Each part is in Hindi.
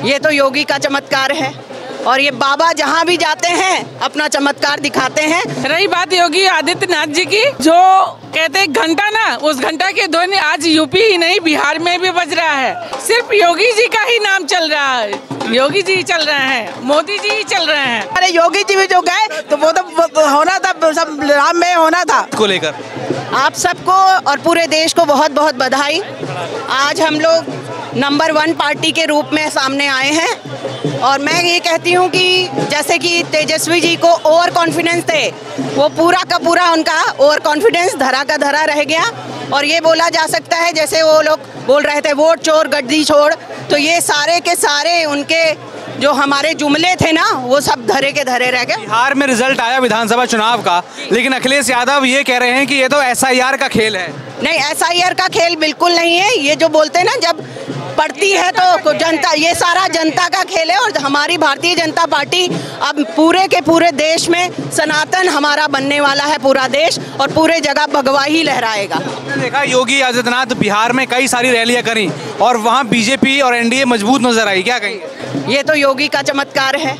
ये तो योगी का चमत्कार है और ये बाबा जहाँ भी जाते हैं अपना चमत्कार दिखाते हैं। रही बात योगी आदित्यनाथ जी की, जो कहते हैं घंटा ना, उस घंटा के ध्वनि आज यूपी ही नहीं बिहार में भी बज रहा है। सिर्फ योगी जी का ही नाम चल रहा है, योगी जी चल रहे हैं, मोदी जी ही चल रहे हैं। अरे योगी जी भी जो गए तो वो तो होना था, सब राम में होना था। को लेकर आप सबको और पूरे देश को बहुत बहुत बधाई। आज हम लोग नंबर 1 पार्टी के रूप में सामने आए हैं और मैं ये कहती हूँ कि जैसे कि तेजस्वी जी को ओवर कॉन्फिडेंस थे, वो पूरा का पूरा उनका ओवर कॉन्फिडेंस धरा का धरा रह गया। और ये बोला जा सकता है जैसे वो लोग बोल रहे थे वोट चोर गद्दी छोड़, तो ये सारे के सारे उनके जो हमारे जुमले थे ना वो सब धरे के धरे रह गए। बिहार में रिजल्ट आया विधानसभा चुनाव का, लेकिन अखिलेश यादव ये कह रहे हैं कि ये तो SIR का खेल है। नहीं, SIR का खेल बिल्कुल नहीं है। ये जो बोलते हैं ना जब पड़ती है तो जनता, ये सारा जनता का खेल है। और हमारी भारतीय जनता पार्टी अब पूरे के पूरे देश में सनातन हमारा बनने वाला है, पूरा देश, और पूरे जगह भगवा ही लहराएगा। आपने देखा योगी आदित्यनाथ बिहार में कई सारी रैलियां करी और वहाँ BJP और NDA मजबूत नजर आई, क्या कहेंगे? ये तो योगी का चमत्कार है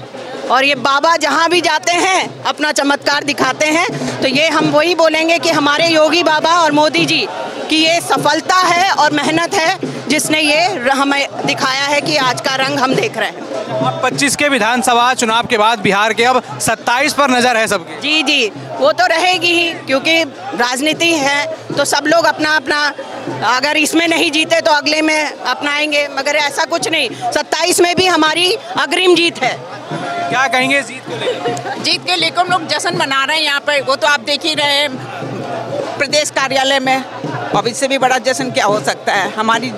और ये बाबा जहाँ भी जाते हैं अपना चमत्कार दिखाते हैं। तो ये हम वही बोलेंगे कि हमारे योगी बाबा और मोदी जी की ये सफलता है और मेहनत है जिसने ये हमें दिखाया है कि आज का रंग हम देख रहे हैं। अब 25 के विधानसभा चुनाव के बाद बिहार के अब 27 पर नजर है सबकी। जी जी, वो तो रहेगी ही, क्योंकि राजनीति है तो सब लोग अपना अपना, अगर इसमें नहीं जीते तो अगले में अपनाएंगे, मगर ऐसा कुछ नहीं। 27 में भी हमारी अग्रिम जीत है। क्या कहेंगे जीत को लेकर? जीत के लेकर हम लोग जश्न मना रहे हैं यहाँ पे, वो तो आप देख ही रहे हैं प्रदेश कार्यालय में। अब इससे भी बड़ा जश्न क्या हो सकता है, हमारी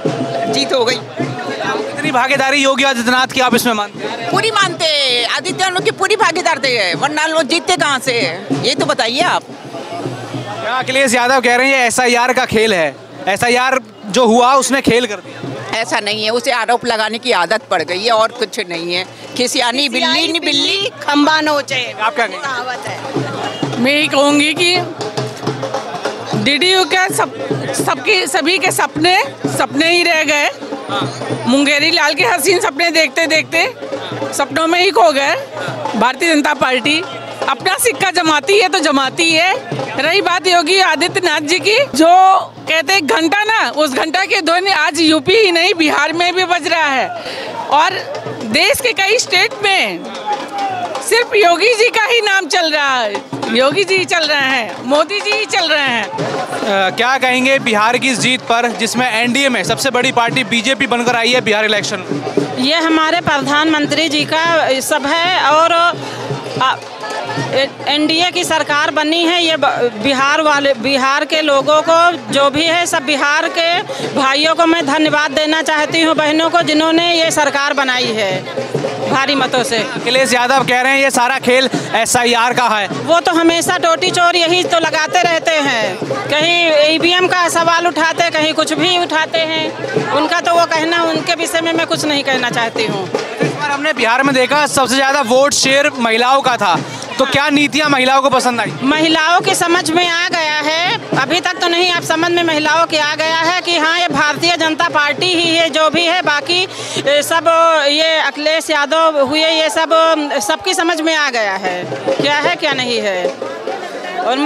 जीत हो गई। कितनी भागीदारी योगी आदित्यनाथ की आप इसमें मानते हैं? पूरी मानते, आदित्यनाथ की पूरी भागीदार थे, वरना लोग जीतते कहाँ से, ये तो बताइए आप। क्या अखिलेश यादव कह रहे हैं SIR का खेल है, SIR जो हुआ उसने खेल कर दिया? ऐसा नहीं है, उसे आरोप लगाने की आदत पड़ गई है और कुछ नहीं है। खिसियानी बिल्ली नहीं बिल्ली खंबा नोचे, आप क्या कहेंगे? कहावत है। मैं ये कहूँगी कि DDU के सभी के सपने ही रह गए। मुंगेरी लाल के हसीन सपने देखते देखते सपनों में ही खो गए। भारतीय जनता पार्टी अपना सिक्का जमाती है तो जमाती है। रही बात योगी आदित्यनाथ जी की, जो कहते हैं घंटा ना, उस घंटा के ध्वनि आज यूपी ही नहीं बिहार में भी बज रहा है। और देश के कई स्टेट में सिर्फ योगी जी का ही नाम चल रहा है, योगी जी चल रहे हैं, मोदी जी ही चल रहे हैं। क्या कहेंगे बिहार की इस जीत पर, जिसमें NDA में सबसे बड़ी पार्टी BJP बनकर आई है बिहार इलेक्शन में? ये हमारे प्रधानमंत्री जी का सब है और NDA की सरकार बनी है। ये बिहार के लोगों को जो भी है, सब बिहार के भाइयों को मैं धन्यवाद देना चाहती हूँ, बहनों को, जिन्होंने ये सरकार बनाई है भारी मतों से। अखिलेश यादव कह रहे हैं ये सारा खेल SIR का है। वो तो हमेशा टोटी चोर यही तो लगाते रहते हैं, कहीं EVM का सवाल उठाते, कहीं कुछ भी उठाते हैं। उनका तो वो कहना, उनके विषय में मैं कुछ नहीं कहना चाहती हूँ। इस बार हमने बिहार में देखा सबसे ज्यादा वोट शेयर महिलाओं का था, तो क्या नीतियां महिलाओं को पसंद आई? महिलाओं की समझ में आ गया है, अभी तक तो नहीं, आप समझ में महिलाओं के आ गया है कि हाँ ये भारतीय जनता पार्टी ही है जो भी है। बाकी सब ये अखिलेश यादव हुए, ये सब सबकी समझ में आ गया है क्या है क्या नहीं है। और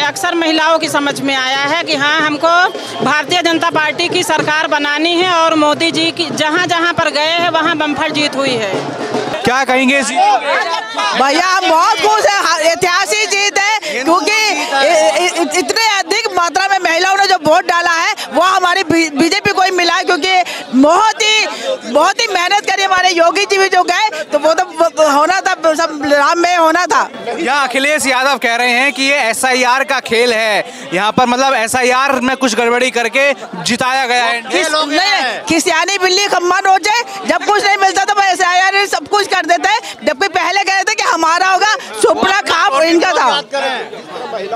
अक्सर महिलाओं की समझ में आया है कि हाँ हमको भारतीय जनता पार्टी की सरकार बनानी है और मोदी जी की जहाँ जहाँ पर गए हैं वहाँ बम्पर जीत हुई है। क्या कहेंगे भैया हम बहुत खुश है, ऐतिहासिक जीत है, क्योंकि इतने अधिक मात्रा में महिलाओं ने जो वोट डाला है वो हमारी BJP को ही मिला है, क्योंकि बहुत ही मेहनत करी हमारे योगी जी भी जो गए तो वो तो होना था, सब राम में होना था। यहाँ अखिलेश यादव कह रहे हैं कि ये SIR का खेल है, यहाँ पर मतलब SIR में कुछ गड़बड़ी करके जिताया गया है। खिसियानी बिल्ली खम्बा नोचे, जब कुछ नहीं मिलता तो SIR सब कुछ कर देता है, जबकि पहले कह रहे थे कि हमारा होगा, सुपना खाप इनका था।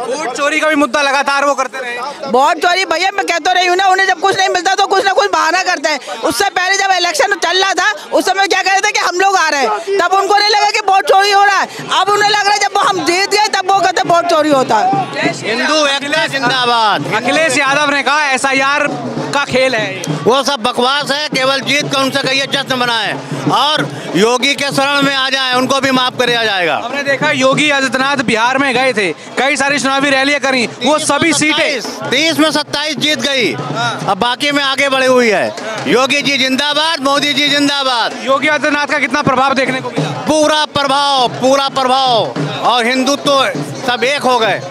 वोट चोरी का भी मुद्दा लगातार वो करते रहे। वोट चोरी भैया मैं कहता रही हूँ ना, उन्हें जब कुछ नहीं मिलता तो कुछ ना कुछ बहाना करते हैं। उससे पहले जब इलेक्शन चल रहा था उस समय क्या कहते थे कि हम लोग आ रहे हैं, तब उनको नहीं लगा कि वोट चोरी हो रहा है। अब उन्हें लग रहा है जब हम जीत गए तब वो कहते से वोट चोरी होता है। हिंदू एकता जिंदाबाद। अखिलेश यादव ने कहा SIR का खेल है, वो सब बकवास है। केवल जीत का उनसे कहिए जश्न मनाएं और योगी के शरण में आ जाएं, उनको भी माफ कर दिया जाएगा। हमने देखा योगी आदित्यनाथ बिहार में गए थे, कई सारी चुनावी रैलियां करी, वो सभी सीटें 30 में 27 जीत गई, अब बाकी में आगे बढ़ी हुई है। योगी जी जिंदाबाद, मोदी जी जिंदाबाद। योगी आदित्यनाथ का कितना प्रभाव देखने को मिला? पूरा प्रभाव और हिंदुत्व सब एक हो गए।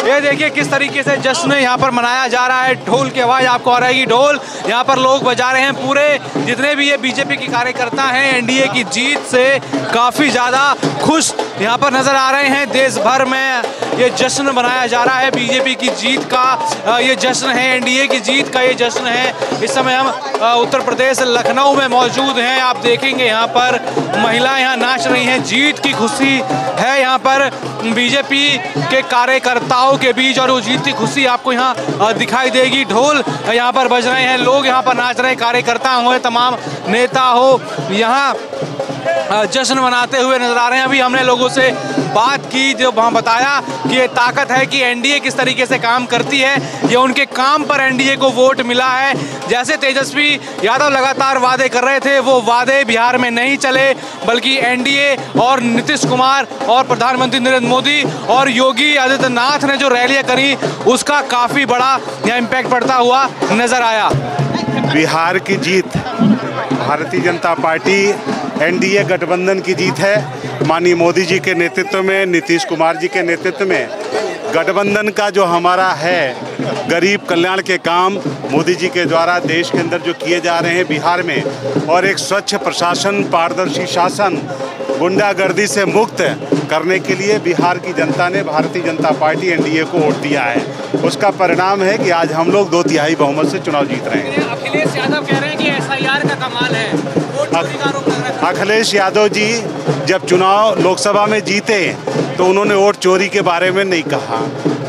ये देखिए किस तरीके से जश्न यहाँ पर मनाया जा रहा है। ढोल की आवाज आपको आ रहेगी, ढोल यहाँ पर लोग बजा रहे हैं। पूरे जितने भी ये बीजेपी के कार्यकर्ता हैं NDA की जीत से काफी ज्यादा खुश यहाँ पर नजर आ रहे हैं। देश भर में ये जश्न मनाया जा रहा है, बीजेपी की जीत का ये जश्न है, NDA की जीत का ये जश्न है। इस समय हम उत्तर प्रदेश लखनऊ में मौजूद हैं। आप देखेंगे यहाँ पर महिलाएं यहाँ नाच रही हैं, जीत की खुशी है यहाँ पर बीजेपी के कार्यकर्ताओं के बीच, और वो जीत की खुशी आपको यहाँ दिखाई देगी। ढोल यहाँ पर बज रहे हैं, लोग यहाँ पर नाच रहे हैं, कार्यकर्ता हो, तमाम नेता हो, यहाँ जश्न मनाते हुए नजर आ रहे हैं। अभी हमने लोगों से बात की, जो वहाँ बताया कि ये ताकत है कि NDA किस तरीके से काम करती है, ये उनके काम पर NDA को वोट मिला है। जैसे तेजस्वी यादव लगातार वादे कर रहे थे, वो वादे बिहार में नहीं चले, बल्कि NDA और नीतीश कुमार और प्रधानमंत्री नरेंद्र मोदी और योगी आदित्यनाथ ने जो रैलियां करी, उसका काफी बड़ा यहाँ इम्पैक्ट पड़ता हुआ नजर आया। बिहार की जीत भारतीय जनता पार्टी NDA गठबंधन की जीत है। माननीय मोदी जी के नेतृत्व में, नीतीश कुमार जी के नेतृत्व में गठबंधन का जो हमारा है गरीब कल्याण के काम मोदी जी के द्वारा देश के अंदर जो किए जा रहे हैं बिहार में, और एक स्वच्छ प्रशासन, पारदर्शी शासन, गुंडागर्दी से मुक्त करने के लिए बिहार की जनता ने भारतीय जनता पार्टी NDA को वोट दिया है। उसका परिणाम है कि आज हम लोग 2/3 बहुमत से चुनाव जीत रहे हैं। अखिलेश यादव कह रहे हैं कि SIR का कमाल है, वोट चोरी का आरोप लग रहा है। अखिलेश यादव जी जब चुनाव लोकसभा में जीते तो उन्होंने वोट चोरी के बारे में नहीं कहा,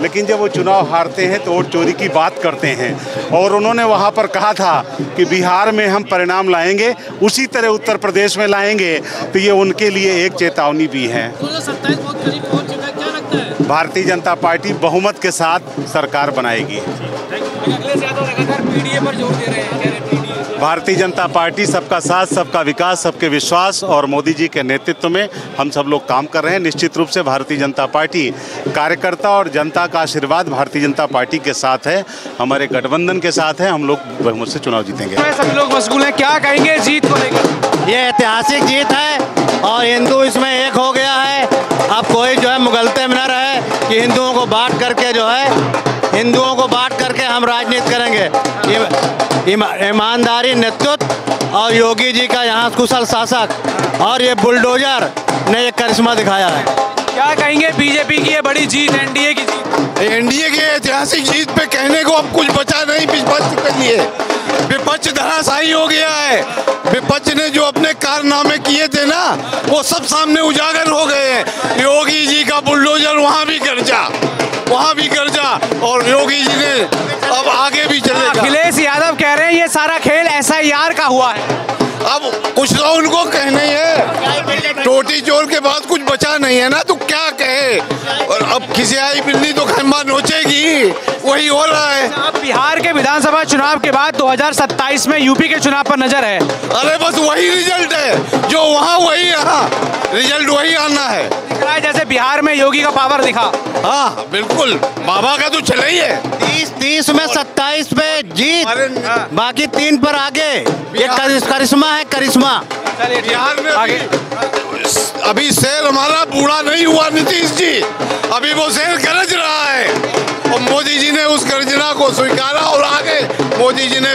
लेकिन जब वो चुनाव हारते हैं तो वोट चोरी की बात करते हैं। और उन्होंने वहाँ पर कहा था कि बिहार में हम परिणाम लाएंगे, उसी तरह उत्तर प्रदेश में लाएंगे, तो ये उनके लिए एक चेतावनी भी है। 2027 बहुत करीब पहुंच चुका है, क्या लगता है? भारतीय जनता पार्टी बहुमत के साथ सरकार बनाएगी। अखिलेश यादव लगातार PDA पर जोर दे रहे हैं, कह रहे हैं PDA। भारतीय जनता पार्टी सबका साथ, सबका विकास, सबके विश्वास और मोदी जी के नेतृत्व में हम सब लोग काम कर रहे हैं। निश्चित रूप से भारतीय जनता पार्टी कार्यकर्ता और जनता का आशीर्वाद भारतीय जनता पार्टी के साथ है, हमारे गठबंधन के साथ है। हम लोग बहुमत से चुनाव जीतेंगे। सभी लोग मशगूल हैं, क्या कहेंगे जीत को लेकर? ये ऐतिहासिक जीत है और हिंदू इसमें एक हो गया है। अब कोई जो है मुगलते में न रहे कि हिंदुओं को बांट करके जो है, हिंदुओं को बांट करके हम राजनीति करेंगे। ईमानदारी, नेतृत्व और योगी जी का यहाँ कुशल शासक और ये बुलडोजर ने ये करिश्मा दिखाया है। क्या कहेंगे बीजेपी की ये बड़ी जीत, NDA की जीत? NDA की ऐतिहासिक जीत पे कहने को अब कुछ बचा नहीं विपक्ष के लिए। विपक्ष धराशायी हो गया है। विपक्ष ने जो अपने कारनामे किए थे ना, वो सब सामने उजागर हो गए हैं। योगी जी का बुलडोजर वहाँ भी गर्जा, वहाँ भी गर्जा, और योगी जी ने अब आगे भी चलेगा। अखिलेश यादव कह रहे हैं ये सारा खेल SIR का हुआ है। अब कुछ तो उनको कहना ही है, टोटी चोर के बाद कुछ बचा नहीं है ना, तो क्या कहे। और अब खिसियाई बिल्ली तो खंबा नोचेगी, वही हो रहा है। अब बिहार के विधानसभा चुनाव के बाद 2027 में यूपी के चुनाव पर नजर है। अरे बस वही रिजल्ट है, जो वहाँ वही यहाँ, रिजल्ट वही आना है। दिख रहा है जैसे बिहार में योगी का पावर दिखा। हाँ बिल्कुल, बाबा का तो चला ही है। 30 में 27 पे जीत, बाकी 3 पर आगे। ये करिश्मा है, करिश्मा। बिहार में अभी शेर हमारा बूढ़ा नहीं हुआ नीतीश जी, अभी वो शेर गरज रहा है और मोदी जी ने उस गर्जना को स्वीकारा और आगे मोदी जी ने